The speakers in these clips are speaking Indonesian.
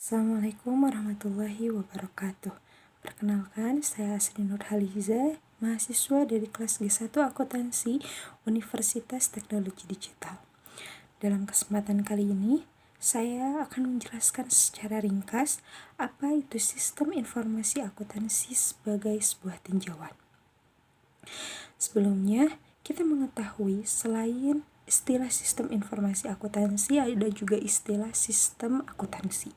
Assalamualaikum warahmatullahi wabarakatuh. Perkenalkan, saya Asri Nurhaliza, mahasiswa dari kelas G1 Akuntansi Universitas Teknologi Digital. Dalam kesempatan kali ini, saya akan menjelaskan secara ringkas apa itu sistem informasi akuntansi sebagai sebuah tinjauan. Sebelumnya, kita mengetahui selain istilah sistem informasi akuntansi ada juga istilah sistem akuntansi,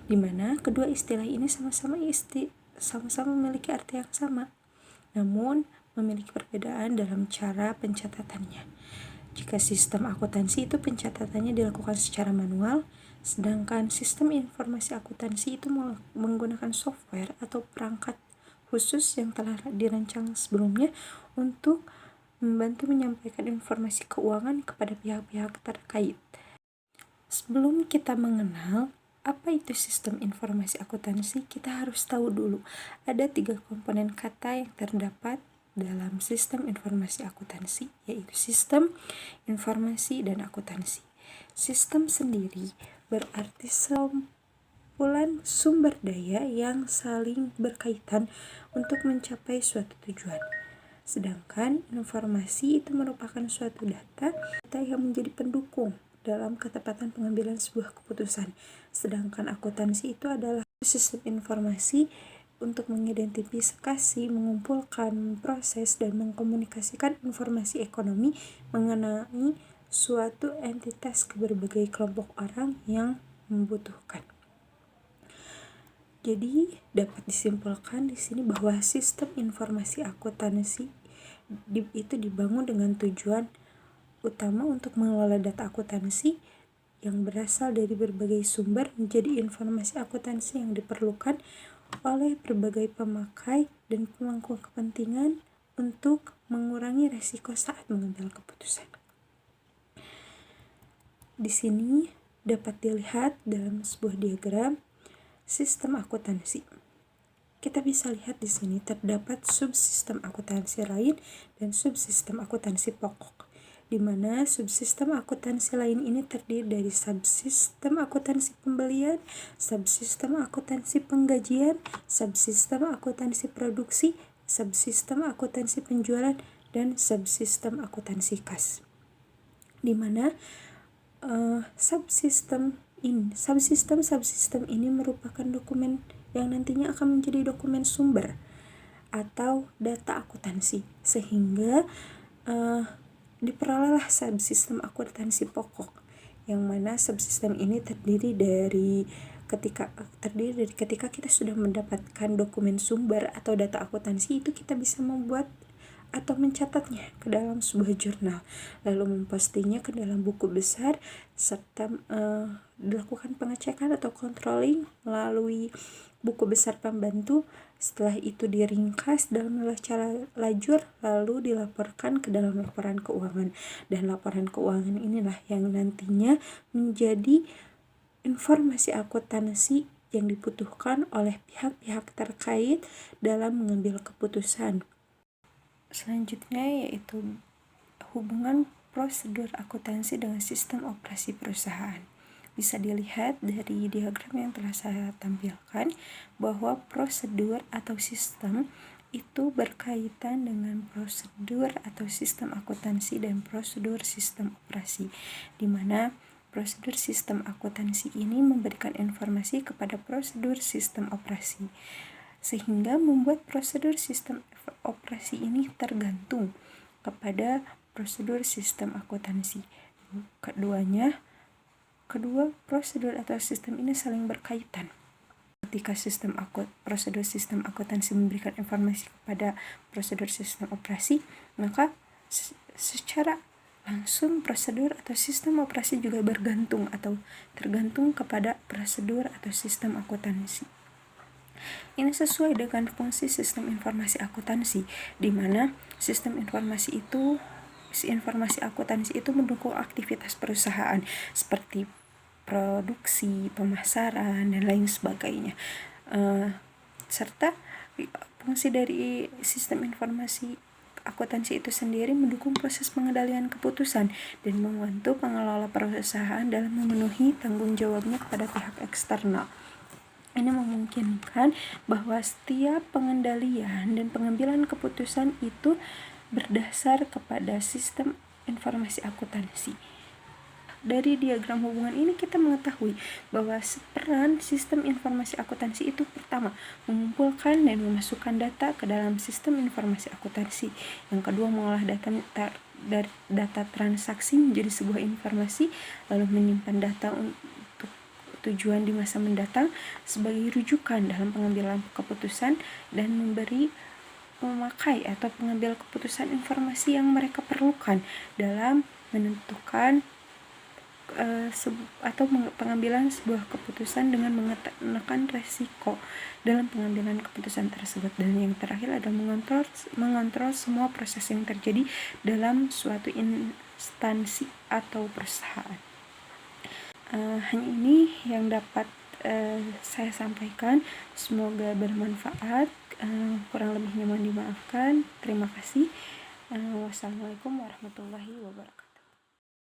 di mana kedua istilah ini sama-sama memiliki arti yang sama, namun memiliki perbedaan dalam cara pencatatannya. Jika sistem akuntansi itu pencatatannya dilakukan secara manual, sedangkan sistem informasi akuntansi itu menggunakan software atau perangkat khusus yang telah dirancang sebelumnya untuk membantu menyampaikan informasi keuangan kepada pihak-pihak terkait. Sebelum kita mengenal apa itu sistem informasi akuntansi, kita harus tahu dulu ada 3 komponen kata yang terdapat dalam sistem informasi akuntansi, yaitu sistem, informasi, dan akuntansi. Sistem sendiri berarti sekumpulan sumber daya yang saling berkaitan untuk mencapai suatu tujuan. Sedangkan informasi itu merupakan suatu data yang menjadi pendukung dalam ketepatan pengambilan sebuah keputusan. Sedangkan akuntansi itu adalah sistem informasi untuk mengidentifikasi, mengumpulkan, proses, dan mengkomunikasikan informasi ekonomi mengenai suatu entitas ke berbagai kelompok orang yang membutuhkan. Jadi dapat disimpulkan di sini bahwa sistem informasi akuntansi itu dibangun dengan tujuan utama untuk mengelola data akuntansi yang berasal dari berbagai sumber menjadi informasi akuntansi yang diperlukan oleh berbagai pemakai dan pemangku kepentingan untuk mengurangi risiko saat mengambil keputusan. Di sini dapat dilihat dalam sebuah diagram sistem akuntansi. Kita bisa lihat di sini terdapat subsistem akuntansi lain dan subsistem akuntansi pokok, di mana subsistem akuntansi lain ini terdiri dari subsistem akuntansi pembelian, subsistem akuntansi penggajian, subsistem akuntansi produksi, subsistem akuntansi penjualan, dan subsistem akuntansi kas. Di mana subsistem ini merupakan dokumen yang nantinya akan menjadi dokumen sumber atau data akuntansi, sehingga diperolehlah subsistem akuntansi pokok, yang mana subsistem ini terdiri dari ketika kita sudah mendapatkan dokumen sumber atau data akuntansi, itu kita bisa membuat atau mencatatnya ke dalam sebuah jurnal, lalu mempostingnya ke dalam buku besar, serta dilakukan pengecekan atau controlling melalui buku besar pembantu. Setelah itu diringkas dalam cara lajur, lalu dilaporkan ke dalam laporan keuangan, dan laporan keuangan inilah yang nantinya menjadi informasi akuntansi yang dibutuhkan oleh pihak-pihak terkait dalam mengambil keputusan. Selanjutnya yaitu hubungan prosedur akuntansi dengan sistem operasi perusahaan. Bisa dilihat dari diagram yang telah saya tampilkan bahwa prosedur atau sistem itu berkaitan dengan prosedur atau sistem akuntansi dan prosedur sistem operasi, di mana prosedur sistem akuntansi ini memberikan informasi kepada prosedur sistem operasi, sehingga membuat prosedur sistem operasi ini tergantung kepada prosedur sistem akuntansi. Kedua prosedur atau sistem ini saling berkaitan. Ketika prosedur sistem akuntansi memberikan informasi kepada prosedur sistem operasi, maka secara langsung prosedur atau sistem operasi juga bergantung atau tergantung kepada prosedur atau sistem akuntansi. Ini sesuai dengan fungsi sistem informasi akuntansi, di mana sistem informasi akuntansi itu mendukung aktivitas perusahaan seperti produksi, pemasaran, dan lain sebagainya. Serta fungsi dari sistem informasi akuntansi itu sendiri mendukung proses pengendalian keputusan dan membantu pengelola perusahaan dalam memenuhi tanggung jawabnya kepada pihak eksternal. Ini memungkinkan bahwa setiap pengendalian dan pengambilan keputusan itu berdasar kepada sistem informasi akuntansi. Dari diagram hubungan ini kita mengetahui bahwa peran sistem informasi akuntansi itu pertama, mengumpulkan dan memasukkan data ke dalam sistem informasi akuntansi. Yang kedua, mengolah dari data transaksi menjadi sebuah informasi, lalu menyimpan data untuk tujuan di masa mendatang sebagai rujukan dalam pengambilan keputusan, dan memakai atau pengambil keputusan informasi yang mereka perlukan dalam menentukan atau pengambilan sebuah keputusan dengan menekan resiko dalam pengambilan keputusan tersebut. Dan yang terakhir adalah mengontrol semua proses yang terjadi dalam suatu instansi atau perusahaan. Hanya ini yang dapat saya sampaikan. Semoga bermanfaat. Kurang lebihnya mohon dimaafkan. Terima kasih. Wassalamualaikum warahmatullahi wabarakatuh.